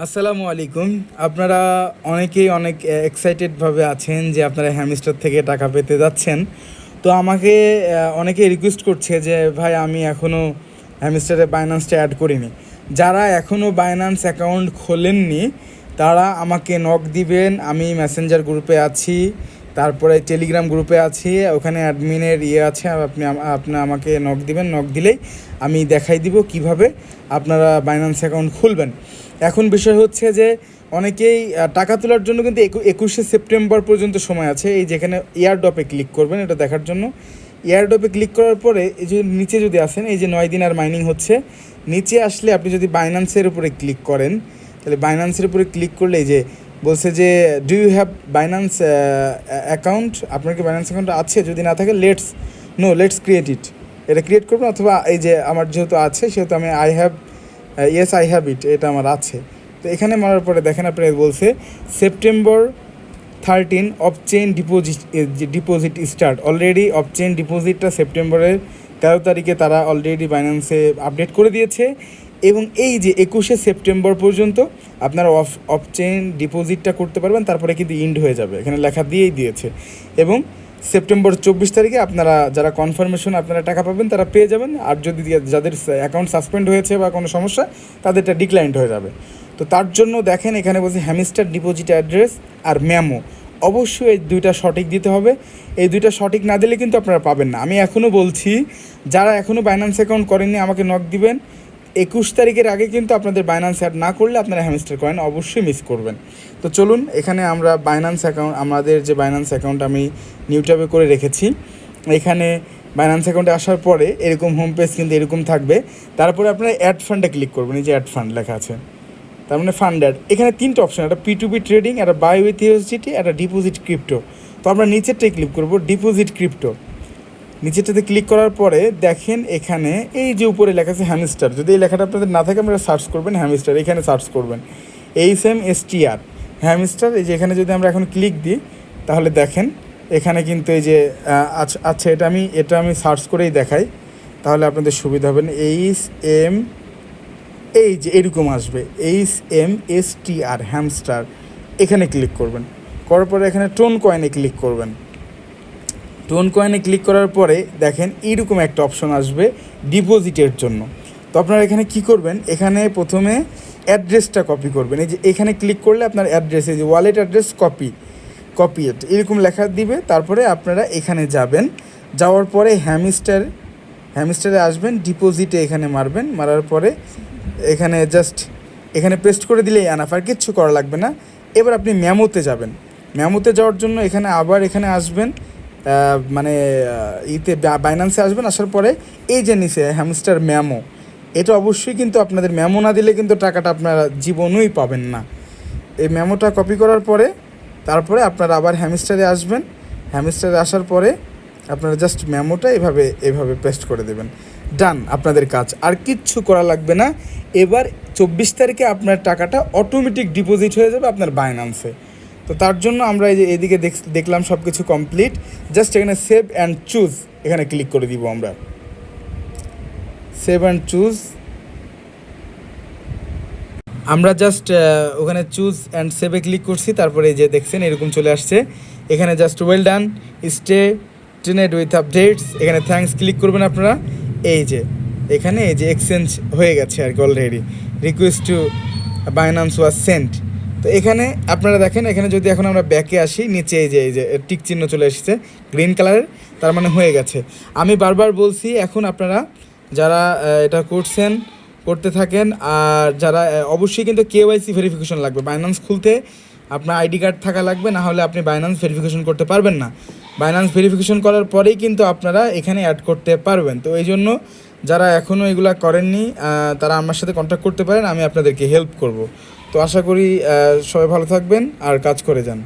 আসসালামু আলাইকুম। আপনারা অনেকেই অনেক এক্সাইটেডভাবে আছেন যে আপনারা হ্যামস্টার থেকে টাকা পেতে যাচ্ছেন। তো আমাকে অনেকে রিকোয়েস্ট করছে যে ভাই আমি এখনও হ্যামস্টারে বাইন্যান্সটা অ্যাড করিনি। যারা এখনও বাইন্যান্স অ্যাকাউন্ট খোলেননি তারা আমাকে নক দিবেন। আমি মেসেঞ্জার গ্রুপে আছি, তারপরে টেলিগ্রাম গ্রুপে আছি, ওখানে অ্যাডমিনের আছে। আপনি আমাকে নক দিবেন, নক দিলেই আমি দেখাই দিব কিভাবে আপনারা বাইন্যান্স অ্যাকাউন্ট খুলবেন। এখন বিষয় হচ্ছে যে অনেকেই টাকা তোলার জন্য কিন্তু 21শে সেপ্টেম্বর পর্যন্ত সময় আছে। এই যেখানে এয়ারড্রপে ক্লিক করবেন এটা দেখার জন্য। এয়ারড্রপে ক্লিক করার পরে এই যে নিচে যদি আসেন, এই যে 9 দিন আর মাইনিং হচ্ছে, নিচে আসলে আপনি যদি বাইন্যান্সের উপরে ক্লিক করেন, তাহলে বাইন্যান্সের উপরে ক্লিক করলে এই যে বলছে যে do you have Binance account, আপনার কি বাইন্যান্স অ্যাকাউন্ট আছে? যদি না থাকে লেটস ক্রিয়েট ইট, এটা ক্রিয়েট করবেন। অথবা এই যে আমার যেহেতু আছে সেহেতু আমি আই হ্যাভ ইট, এটা আমার আছে। তো এখানে মারার পরে দেখেন আপনার বলছে September 13 off chain deposit start. Already off chain ডিপোজিটটা সেপ্টেম্বরের 13 তারিখে তারা অলরেডি বাইন্যান্সে আপডেট করে দিয়েছে। এবং এই যে 21শে সেপ্টেম্বর পর্যন্ত আপনারা অফ চেইন ডিপোজিটটা করতে পারবেন, তারপরে কিন্তু ইন্ড হয়ে যাবে, এখানে লেখা দিয়েই দিয়েছে। এবং সেপ্টেম্বর 24 তারিখে আপনারা যারা কনফার্মেশন আপনারা টাকা পাবেন তারা পেয়ে যাবেন। আর যদি যাদের অ্যাকাউন্ট সাসপেন্ড হয়েছে বা কোনো সমস্যা, তাদেরটা ডিক্লাইন্ড হয়ে যাবে। তো তার জন্য দেখেন এখানে বলছে হ্যামস্টার ডিপোজিট অ্যাড্রেস আর মেমো, অবশ্যই এই দুইটা সঠিক দিতে হবে। এই দুইটা সঠিক না দিলে কিন্তু আপনারা পাবেন না। আমি এখনও বলছি, যারা এখনও বাইন্যান্স অ্যাকাউন্ট করেননি আমাকে নক দিবেন। 21 তারিখের আগে কিন্তু আপনাদের বাইন্যান্স অ্যাড না করলে আপনারা হ্যামস্টার কয়েন অবশ্যই মিস করবেন। তো চলুন, এখানে আমরা বাইন্যান্স অ্যাকাউন্ট, আমাদের যে বাইন্যান্স অ্যাকাউন্ট আমি নিউ ট্যাবে করে রেখেছি, এখানে বাইন্যান্স অ্যাকাউন্টে আসার পরে এরকম হোম পেজ কিন্তু এরকম থাকবে। তারপরে আপনারা অ্যাড ফান্ডে ক্লিক করবেন, এই যে অ্যাড ফান্ড লেখা আছে, তার মানে ফান্ড অ্যাড। এখানে 3টে অপশন, একটা P2P ট্রেডিং, একটা বাই উইথ ইউএসডিটি, একটা ডিপোজিট ক্রিপ্টো। তো আমরা নিচেরটাই ক্লিক করব, ডিপোজিট ক্রিপ্টো। নিচেরটাতে ক্লিক করার পরে দেখেন এখানে এই যে উপরে লেখা আছে হ্যামস্টার। যদি এই লেখাটা আপনাদের না থাকে আপনারা সার্চ করবেন হ্যামস্টার, এখানে সার্চ করবেন HMSTR হ্যামস্টার। এই যে এখানে যদি আমরা এখন ক্লিক দিই তাহলে দেখেন এখানে কিন্তু এই যে আচ্ছা এটা আমি সার্চ করেই দেখাই, তাহলে আপনাদের সুবিধা হবে। এই যে এরকম আসবে HMSTR হ্যামস্টার, এখানে ক্লিক করবেন। করার পরে এখানে টোন কয়েনে ক্লিক করবেন। টোন কয়েনে ক্লিক করার পরে দেখেন এইরকম একটা অপশন আসবে ডিপোজিটের জন্য। তো আপনারা এখানে কি করবেন, এখানে প্রথমে অ্যাড্রেসটা কপি করবেন। এই যে এখানে ক্লিক করলে আপনার অ্যাড্রেস, এই যে ওয়ালেট অ্যাড্রেস কপি ইট এরকম লেখা দিবে। তারপরে আপনারা এখানে যাবেন, যাওয়ার পরে হ্যামস্টারে আসবেন, ডিপোজিটে এখানে মারার পরে এখানে জাস্ট এখানে পেস্ট করে দিলেই আনাফ, আর কিচ্ছু করা লাগবে না। এবার আপনি মেমোতে যাবেন। মেমোতে যাওয়ার জন্য এখানে আবার এখানে আসবেন, মানে বাইন্যান্সে আসবেন। আসার পরে এই যে নিচে হ্যামস্টার মেমো, এটা অবশ্যই কিন্তু আপনাদের মেমো না দিলে কিন্তু টাকাটা আপনারা জীবনই পাবেন না। এই মেমোটা কপি করার পরে তারপরে আপনারা আবার হ্যামস্টারে আসবেন। হ্যামস্টারে আসার পরে আপনারা জাস্ট মেমোটা এভাবে পেস্ট করে দেবেন। ডান, আপনাদের কাজ আর কিচ্ছু করা লাগবে না। এবার 24 তারিখে আপনার টাকাটা অটোমেটিক ডিপোজিট হয়ে যাবে আপনার বাইন্যান্সে। তো তার জন্য আমরা এই যে এদিকে দেখলাম সব কিছু কমপ্লিট। জাস্ট এখানে সেভ অ্যান্ড চুজ, এখানে ক্লিক করে দিব আমরা। সেভ অ্যান্ড চুজ, আমরা জাস্ট ওখানে চুজ অ্যান্ড সেভে ক্লিক করছি। তারপরে এই যে দেখছেন এরকম চলে আসছে। এখানে just well done, stay tuned with updates, এখানে থ্যাঙ্কস ক্লিক করবেন আপনারা। এই যে এখানে এই যে এক্সচেঞ্জ হয়ে গেছে আর কি already, request to Binance was sent. তো এখানে আপনারা দেখেন, এখানে যদি এখন আমরা ব্যাকে আসি, নিচে এই যে টিক চিহ্ন চলে এসেছে গ্রিন কালারের, তার মানে হয়ে গেছে। আমি বারবার বলছি, এখন আপনারা যারা এটা করতে থাকেন। আর যারা অবশ্যই কিন্তু KYC ভেরিফিকেশন লাগবে বাইন্যান্স খুলতে, আপনার আইডি কার্ড থাকা লাগবে, না হলে আপনি বাইন্যান্স ভেরিফিকেশন করতে পারবেন না। বাইন্যান্স ভেরিফিকেশন করার পরেই কিন্তু আপনারা এখানে অ্যাড করতে পারবেন। তো এই জন্য যারা এখনও এগুলো করেননি তারা আমার সাথে কন্ট্যাক্ট করতে পারেন, আমি আপনাদেরকে হেল্প করব। তো আশা করি সবাই ভালো থাকবেন আর কাজ করে যান।